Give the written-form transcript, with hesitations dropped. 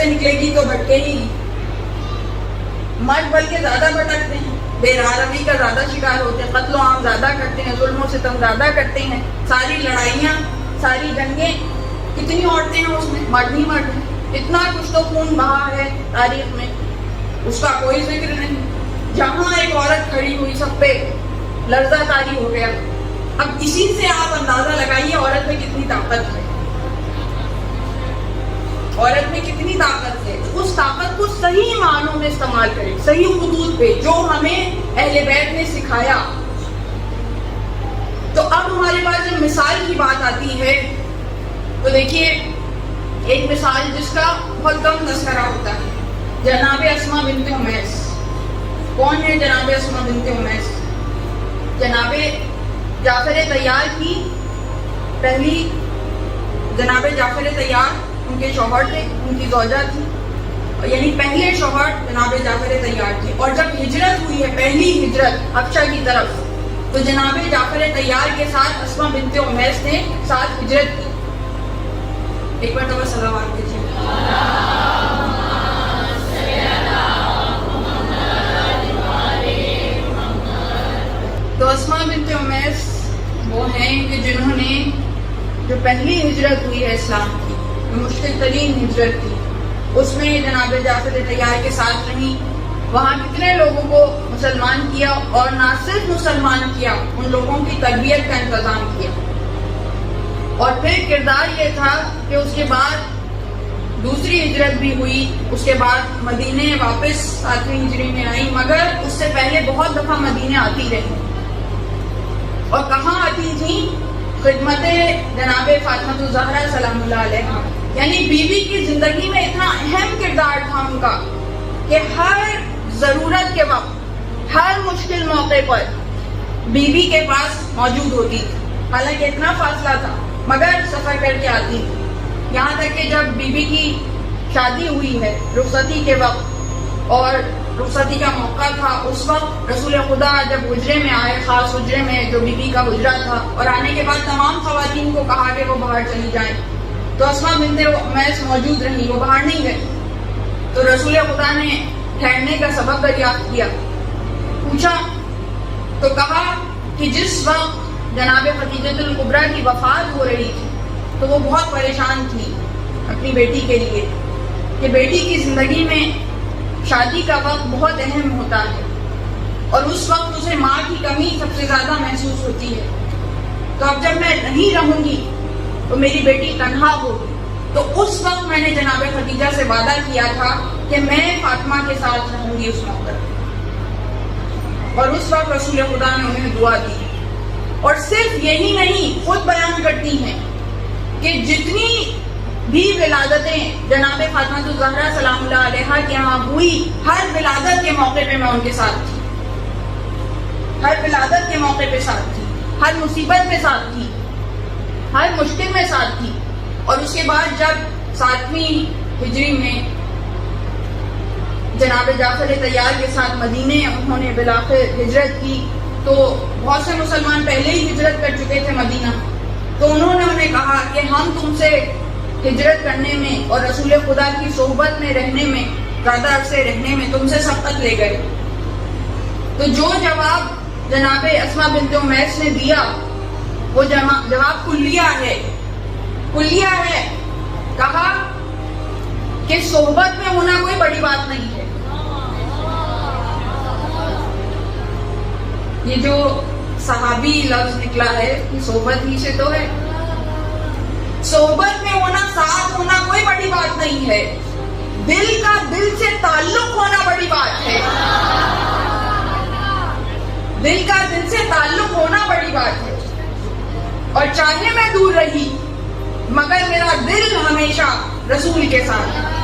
سے نکلے گی تو بھٹکے ہی. مرد بلکہ زیادہ بھٹکتے ہیں, بے رحمی کا زیادہ شکار ہوتے ہیں, قتل و عام زیادہ کرتے ہیں, ظلم و ستم زیادہ کرتے ہیں, ساری لڑائیاں, ساری جنگیں, کتنی عورتیں ہیں اس میں, مرد ہی مرد ہیں. اتنا کچھ تو خون بہا ہے تاریخ میں, اس کا کوئی ذکر نہیں. جہاں ایک عورت کھڑی ہوئی سب پہ لرزہ طاری ہو گیا. اب اسی سے آپ اندازہ لگائیے عورت میں کتنی طاقت ہے, عورت میں کتنی طاقت ہے. اس طاقت کو صحیح معنوں میں استعمال کریں, صحیح حدود پہ, جو ہمیں اہل بیت نے سکھایا. تو اب ہمارے پاس جب مثال کی بات آتی ہے تو دیکھیے ایک مثال جس کا بہت کم تذکرہ ہوتا ہے, جناب اسماء بنت امیس. کون ہے جناب اسماء بنت امیس؟ جناب جعفر طیار کی پہلی, جناب جعفر طیار ان کے شوہر تھے, ان کی زوجہ تھی, یعنی پہلے شوہر جناب جعفر طیار تھے. اور جب ہجرت ہوئی ہے, پہلی ہجرت حبشہ کی طرف, تو جناب جعفر طیار کے ساتھ اسماء بنت امیس نے ساتھ ہجرت کی. ایک بار تو صلوات کیجیے. تو اسماء بنت امیس وہ ہیں کہ جنہوں نے جو پہلی ہجرت ہوئی ہے اسلام کی, مشکل ترین ہجرت تھی, اس میں جناب جعفر طیار کے ساتھ رہی. وہاں کتنے لوگوں کو مسلمان کیا, اور نہ صرف مسلمان کیا, ان لوگوں کی تربیت کا انتظام کیا. اور پھر کردار یہ تھا کہ اس کے بعد دوسری ہجرت بھی ہوئی, اس کے بعد مدینے واپس 7ویں ہجری میں آئی, مگر اس سے پہلے بہت دفعہ مدینے آتی رہی. اور کہاں آتی تھی؟ خدمت جناب فاطمہ الزہرا سلام اللہ علیہا. یعنی بی بی کی زندگی میں اتنا اہم کردار تھا ان کا کہ ہر ضرورت کے وقت, ہر مشکل موقع پر بی بی کے پاس موجود ہوتی تھی. حالانکہ اتنا فاصلہ تھا مگر سفر کر کے آتی تھی. یہاں تک کہ جب بی بی کی شادی ہوئی ہے رخصتی کے وقت, اور رخصتی کا موقع تھا, اس وقت رسول خدا جب حجرے میں آئے, خاص حجرے میں جو بی بی کا حجرہ تھا, اور آنے کے بعد تمام خواتین کو کہا کہ وہ باہر چلی جائیں, تو اسماء بنت امیس موجود رہی, وہ باہر نہیں گئی. تو رسول خدا نے ٹھہرنے کا سبب دریافت کیا, پوچھا تو کہا کہ جس وقت جناب خدیجہ الکبریٰ کی وفات ہو رہی تھی تو وہ بہت پریشان تھی اپنی بیٹی کے لیے, کہ بیٹی کی زندگی میں شادی کا وقت بہت اہم ہوتا ہے, اور اس وقت اسے ماں کی کمی سب سے زیادہ محسوس ہوتی ہے. تو اب جب میں نہیں رہوں گی تو میری بیٹی تنہا ہوگی. تو اس وقت میں نے جناب خدیجہ سے وعدہ کیا تھا کہ میں فاطمہ کے ساتھ رہوں گی اس موقع. اور اس وقت رسول خدا نے انہیں دعا دی. اور صرف یہی نہیں, خود بیان کرتی ہیں کہ جتنی بھی ولادتیں جناب فاطمہ الزہرا سلام اللہ علیہا کے یہاں ہوئی, ہر ولادت کے موقع پہ میں ان کے ساتھ تھی, ہر ولادت کے موقع پہ ساتھ تھی, ہر مصیبت میں ساتھ تھی, ہر مشکل میں ساتھ تھی. اور اس کے بعد جب 7ویں ہجری میں جناب جعفر طیار کے ساتھ مدینے انہوں نے بالآخر ہجرت کی, تو بہت سے مسلمان پہلے ہی ہجرت کر چکے تھے مدینہ. تو انہوں نے انہیں کہا کہ ہم تم سے ہجرت کرنے میں اور رسول خدا کی صحبت میں رہنے میں, زیادہ عرصے رہنے میں تم سے سبقت لے گئے. تو جو جواب جناب اسماء بنت امیس نے دیا وہ جواب کلیہ ہے, کلیہ ہے. کہا کہ صحبت میں ہونا کوئی بڑی بات نہیں ہے. یہ جو صحابی لفظ نکلا ہے کہ صحبت ہی سے تو ہے, صحبت میں ہونا, ساتھ ہونا کوئی بڑی بات نہیں ہے. دل کا دل سے تعلق ہونا بڑی بات ہے, دل کا دل سے تعلق ہونا بڑی بات ہے. اور چاہے میں دور رہی مگر میرا دل ہمیشہ رسول کے ساتھ ہے.